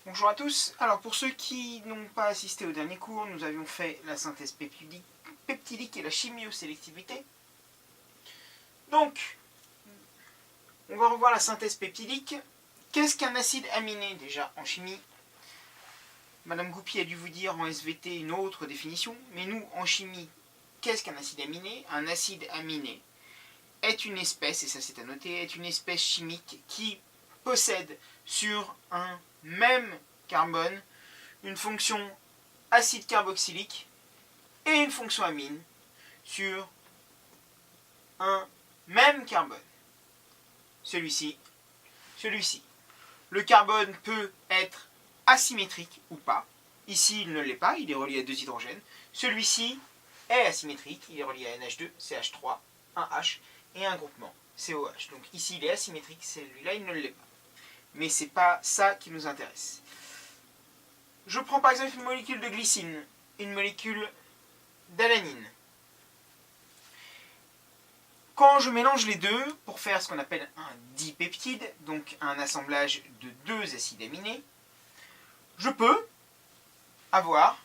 Bonjour à tous. Alors pour ceux qui n'ont pas assisté au dernier cours, nous avions fait la synthèse peptidique et la chimiosélectivité. Donc, on va revoir la synthèse peptidique. Qu'est-ce qu'un acide aminé déjà en chimie? Madame Goupy a dû vous dire en SVT une autre définition, mais nous en chimie, qu'est-ce qu'un acide aminé? Un acide aminé est une espèce, et ça c'est à noter, est une espèce chimique qui possède sur un même carbone une fonction acide carboxylique et une fonction amine sur un même carbone. Celui-ci. Le carbone peut être asymétrique ou pas. Ici, il ne l'est pas, il est relié à deux hydrogènes. Celui-ci est asymétrique, il est relié à NH2, CH3, un H et un groupement, COH. Donc ici, il est asymétrique, celui-là, il ne l'est pas. Mais ce n'est pas ça qui nous intéresse. Je prends par exemple une molécule de glycine, une molécule d'alanine. Quand je mélange les deux pour faire ce qu'on appelle un dipeptide, donc un assemblage de deux acides aminés, je peux avoir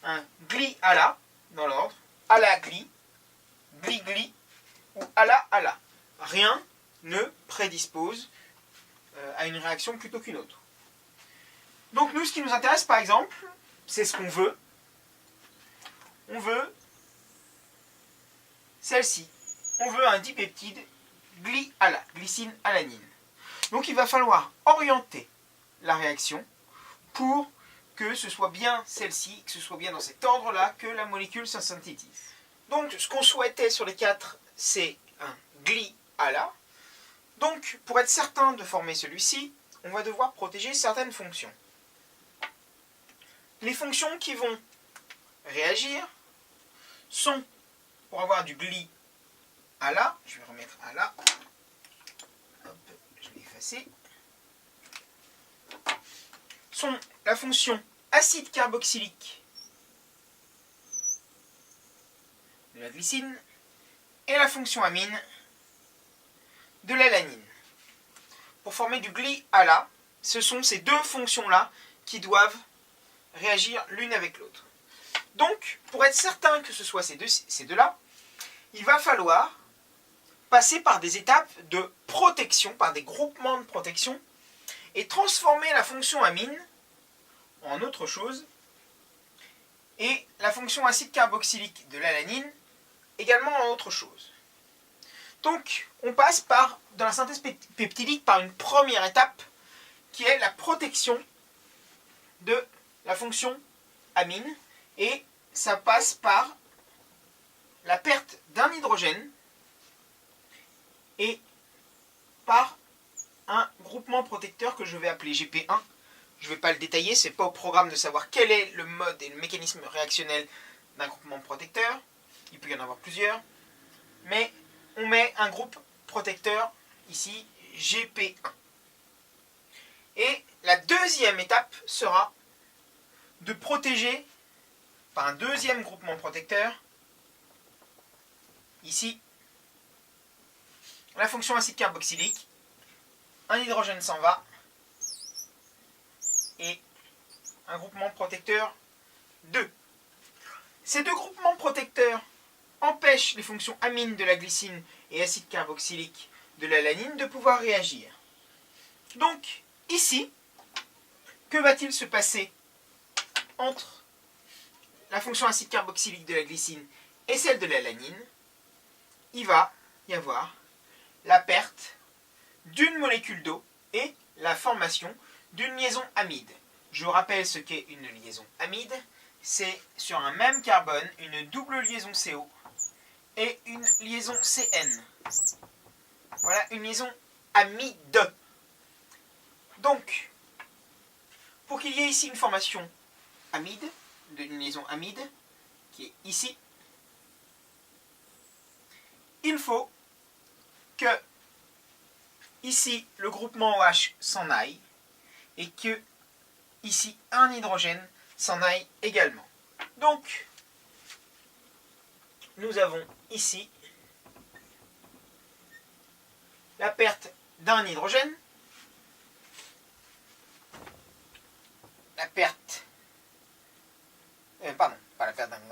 un gli-ala dans l'ordre, ala-gli, gli-gli ou ala-ala. Rien ne prédispose à une réaction plutôt qu'une autre. Donc nous, ce qui nous intéresse par exemple, c'est ce qu'on veut. On veut celle-ci. On veut un dipeptide gli-ala, glycine-alanine. Donc il va falloir orienter la réaction pour que ce soit bien celle-ci, que ce soit bien dans cet ordre-là que la molécule se synthétise. Donc ce qu'on souhaitait sur les quatre, c'est un gli-ala. Donc pour être certain de former celui-ci, on va devoir protéger certaines fonctions. Les fonctions qui vont réagir sont, pour avoir du gli-ala, je vais remettre ala, hop, je vais effacer, sont la fonction acide carboxylique de la glycine et la fonction amine de l'alanine. Pour former du gli-ala, ce sont ces deux fonctions-là qui doivent réagir l'une avec l'autre. Donc, pour être certain que ce soit ces deux-là, il va falloir passer par des étapes de protection, par des groupements de protection, et transformer la fonction amine en autre chose, et la fonction acide carboxylique de l'alanine également en autre chose. Donc, on passe dans la synthèse peptidique par une première étape, qui est la protection de la fonction amine, et ça passe par la perte d'un hydrogène et par un groupement protecteur que je vais appeler GP1. Je ne vais pas le détailler, ce n'est pas au programme de savoir quel est le mode et le mécanisme réactionnel d'un groupement protecteur. Il peut y en avoir plusieurs. Mais on met un groupe protecteur ici, GP1. Et la deuxième étape sera de protéger par un deuxième groupement protecteur, ici, la fonction acide carboxylique. Un hydrogène s'en va, et un groupement protecteur 2. Ces deux groupements protecteurs empêchent les fonctions amines de la glycine et acide carboxylique de l'alanine de pouvoir réagir. Donc, ici, que va-t-il se passer entre la fonction acide carboxylique de la glycine et celle de l'alanine? Il va y avoir la perte d'une molécule d'eau et la formation d'une liaison amide. Je vous rappelle ce qu'est une liaison amide. C'est sur un même carbone une double liaison CO et une liaison CN. Voilà une liaison amide. Donc, pour qu'il y ait ici une formation amide, d'une liaison amide, qui est ici, il faut que ici le groupement OH s'en aille et que ici un hydrogène s'en aille également. Donc, nous avons ici la perte d'un hydrogène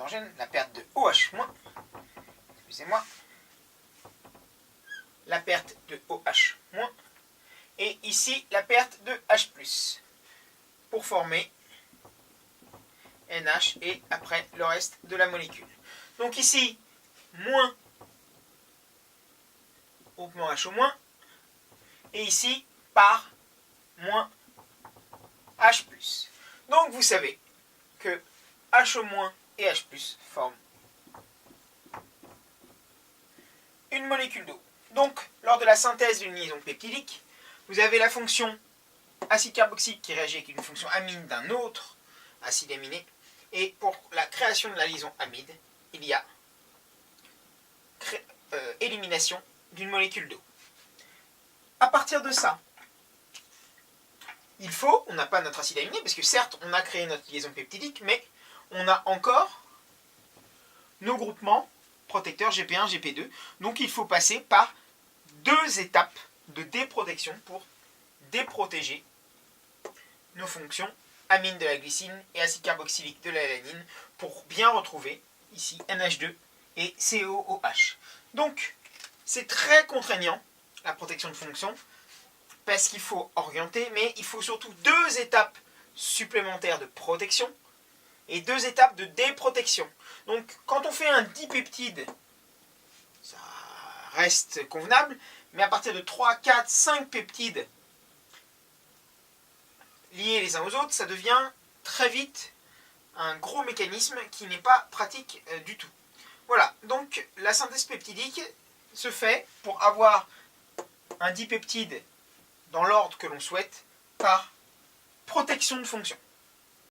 hydrogène, la perte de OH-, excusez-moi, la perte de OH-, et ici la perte de H+, pour former NH et après le reste de la molécule. Donc ici, moins groupement HO-, et ici, par moins H+. Donc vous savez que HO- et H+ forment une molécule d'eau. Donc, lors de la synthèse d'une liaison peptidique, vous avez la fonction acide carboxylique qui réagit avec une fonction amine d'un autre acide aminé. Et pour la création de la liaison amide, il y a élimination d'une molécule d'eau. À partir de ça, on n'a pas notre acide aminé, parce que certes, on a créé notre liaison peptidique, mais on a encore nos groupements protecteurs GP1, GP2. Donc il faut passer par 2 étapes de déprotection pour déprotéger nos fonctions amine de la glycine et acide carboxylique de l'alanine pour bien retrouver ici NH2 et COOH. Donc c'est très contraignant la protection de fonction parce qu'il faut orienter, mais il faut surtout 2 étapes supplémentaires de protection et 2 étapes de déprotection. Donc quand on fait un dipeptide, ça reste convenable, mais à partir de 3, 4, 5 peptides liés les uns aux autres, ça devient très vite un gros mécanisme qui n'est pas pratique du tout. Voilà, donc la synthèse peptidique se fait pour avoir un dipeptide dans l'ordre que l'on souhaite par protection de fonction.